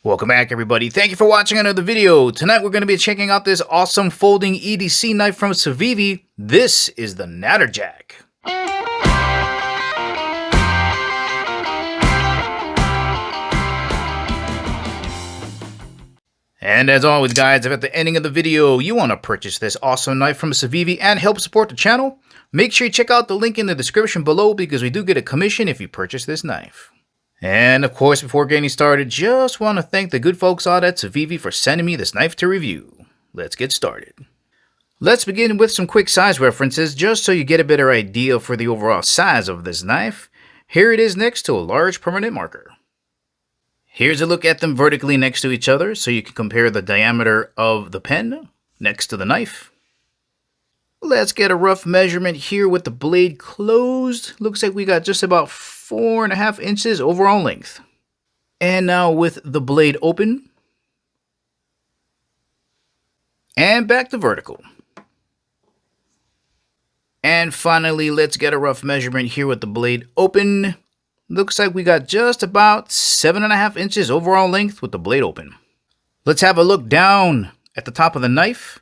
Welcome back, everybody. Thank you for watching another video. Tonight we're going to be checking out this awesome folding EDC knife from CIVIVI. This is the Natterjack. And as always, guys, if at the ending of the video you want to purchase this awesome knife from CIVIVI and help support the channel, make sure you check out the link in the description below because we do get a commission if you purchase this knife. And of course, before getting started, just want to thank the good folks out at CIVIVI for sending me this knife to review. Let's get started. Let's begin with some quick size references just so you get a better idea for the overall size of this knife. Here it is next to a large permanent marker. Here's a look at them vertically next to each other so you can compare the diameter of the pen next to the knife. Let's get a rough measurement here with the blade closed. Looks like we got just about 4.5 inches overall length. And now with the blade open. And back to vertical. And finally, let's get a rough measurement here with the blade open. Looks like we got just about 7.5 inches overall length with the blade open. Let's have a look down at the top of the knife,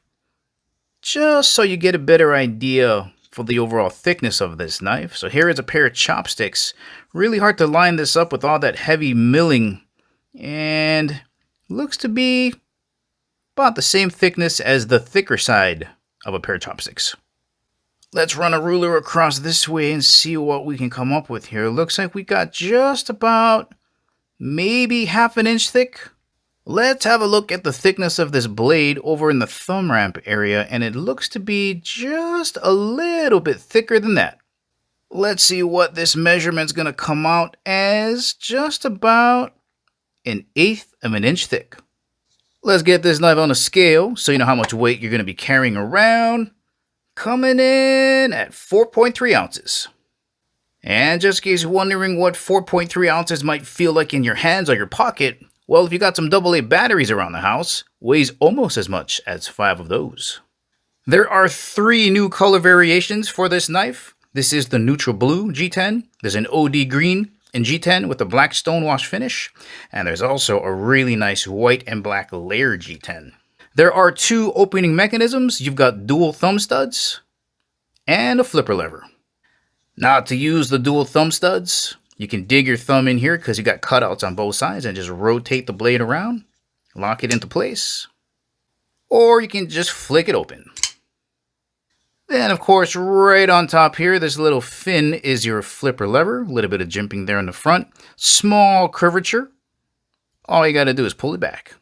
just so you get a better idea for the overall thickness of this knife. So here is a pair of chopsticks. Really hard to line this up with all that heavy milling, and looks to be about the same thickness as the thicker side of a pair of chopsticks. Let's run a ruler across this way and see what we can come up with here. Looks like we got just about maybe 1/2 inch thick. Let's have a look at the thickness of this blade over in the thumb ramp area, and it looks to be just a little bit thicker than that. Let's see what this measurement's going to come out as. Just about 1/8 of an inch thick. Let's get this knife on a scale so you know how much weight you're going to be carrying around. Coming in at 4.3 ounces. And just in case you're wondering what 4.3 ounces might feel like in your hands or your pocket, well, if you got some AA batteries around the house, weighs almost as much as 5 of those. There are 3 new color variations for this knife. This is the neutral blue G10, there's an OD green in G10 with a black stonewash finish, and there's also a really nice white and black layered G10. There are 2 opening mechanisms. You've got dual thumb studs and a flipper lever. Now to use the dual thumb studs, you can dig your thumb in here because you got cutouts on both sides and just rotate the blade around, lock it into place, or you can just flick it open. Then of course right on top here, this little fin is your flipper lever, a little bit of jimping there in the front, small curvature. All you got to do is pull it back.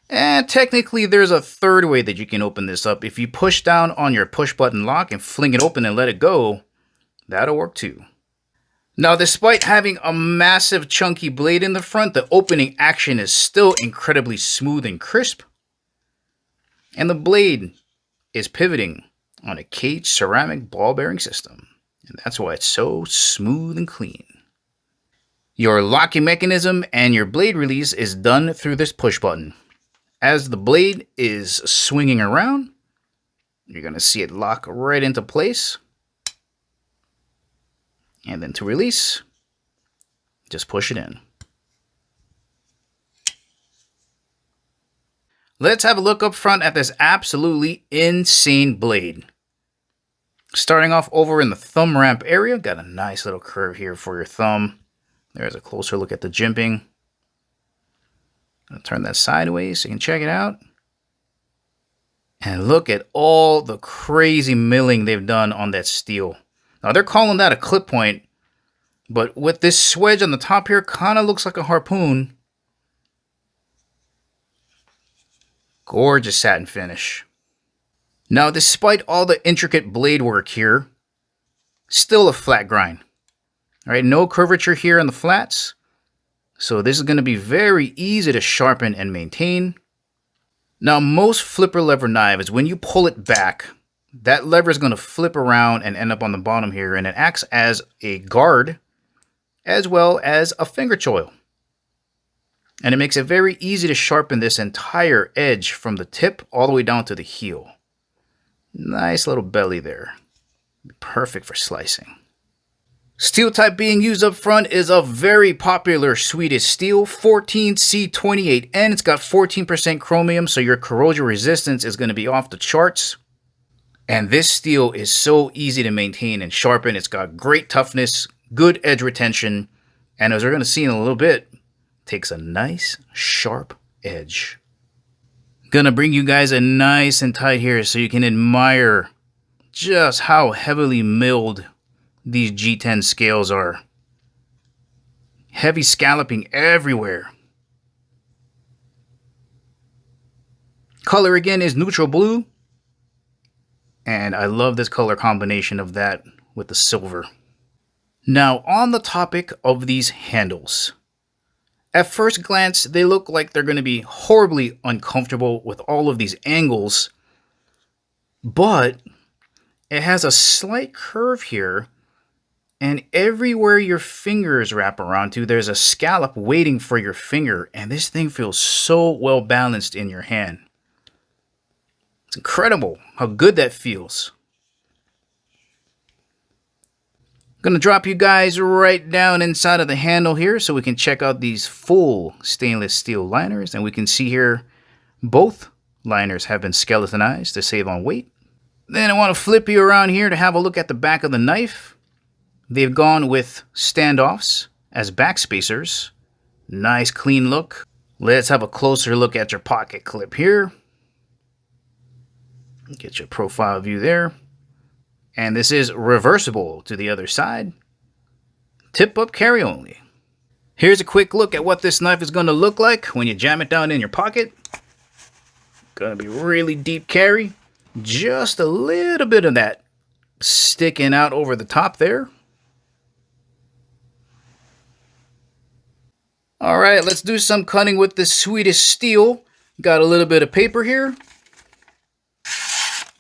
And technically there's a third way that you can open this up. If you push down on your push button lock and fling it open and let it go, that'll work too. Now, despite having a massive chunky blade in the front, the opening action is still incredibly smooth and crisp. And the blade is pivoting on a cage ceramic ball bearing system. And that's why it's so smooth and clean. Your locking mechanism and your blade release is done through this push button. As the blade is swinging around, you're going to see it lock right into place. And then to release, just push it in. Let's have a look up front at this absolutely insane blade. Starting off over in the thumb ramp area, got a nice little curve here for your thumb. There's a closer look at the jimping. I'll turn that sideways so you can check it out. And look at all the crazy milling they've done on that steel. Now they're calling that a clip point, but with this swedge on the top here, kind of looks like a harpoon. Gorgeous satin finish. Now despite all the intricate blade work here, still a flat grind. All right, no curvature here on the flats. So this is going to be very easy to sharpen and maintain. Now most flipper lever knives, when you pull it back, that lever is going to flip around and end up on the bottom here, and it acts as a guard as well as a finger choil. And it makes it very easy to sharpen this entire edge from the tip all the way down to the heel. Nice little belly there. Perfect for slicing. Steel type being used up front is a very popular Swedish steel, 14C28N. It's got 14% chromium, so your corrosion resistance is going to be off the charts. And this steel is so easy to maintain and sharpen. It's got great toughness, good edge retention, and as we're going to see in a little bit, takes a nice sharp edge. Gonna bring you guys a nice and tight here so you can admire just how heavily milled these G10 scales are. Heavy scalloping everywhere. Color again is neutral blue. And I love this color combination of that with the silver. Now on the topic of these handles. At first glance, they look like they're going to be horribly uncomfortable with all of these angles. But it has a slight curve here. And everywhere your fingers wrap around to, there's a scallop waiting for your finger. And this thing feels so well balanced in your hand. It's incredible how good that feels. I'm going to drop you guys right down inside of the handle here so we can check out these full stainless steel liners. And we can see here both liners have been skeletonized to save on weight. Then I want to flip you around here to have a look at the back of the knife. They've gone with standoffs as back spacers. Nice clean look. Let's have a closer look at your pocket clip here. Get your profile view there. And this is reversible to the other side. Tip up carry only. Here's a quick look at what this knife is going to look like when you jam it down in your pocket. Going to be really deep carry. Just a little bit of that sticking out over the top there. Alright, let's do some cutting with this Swedish steel. Got a little bit of paper here.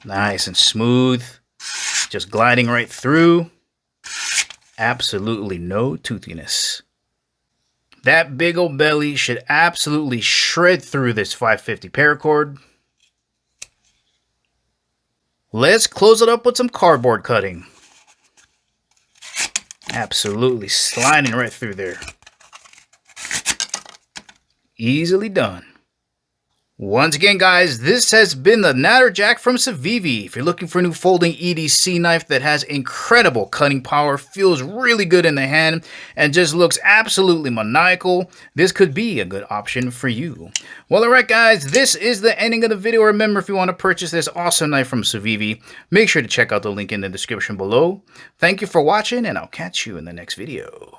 Nice and smooth. Just gliding right through. Absolutely no toothiness. That big old belly should absolutely shred through this 550 paracord. Let's close it up with some cardboard cutting. Absolutely sliding right through there. Easily done. Once again, guys, this has been the Natterjack from CIVIVI. If you're looking for a new folding EDC knife that has incredible cutting power, feels really good in the hand, and just looks absolutely maniacal, this could be a good option for you. Well, alright guys, this is the ending of the video. Remember, if you want to purchase this awesome knife from CIVIVI, make sure to check out the link in the description below. Thank you for watching, and I'll catch you in the next video.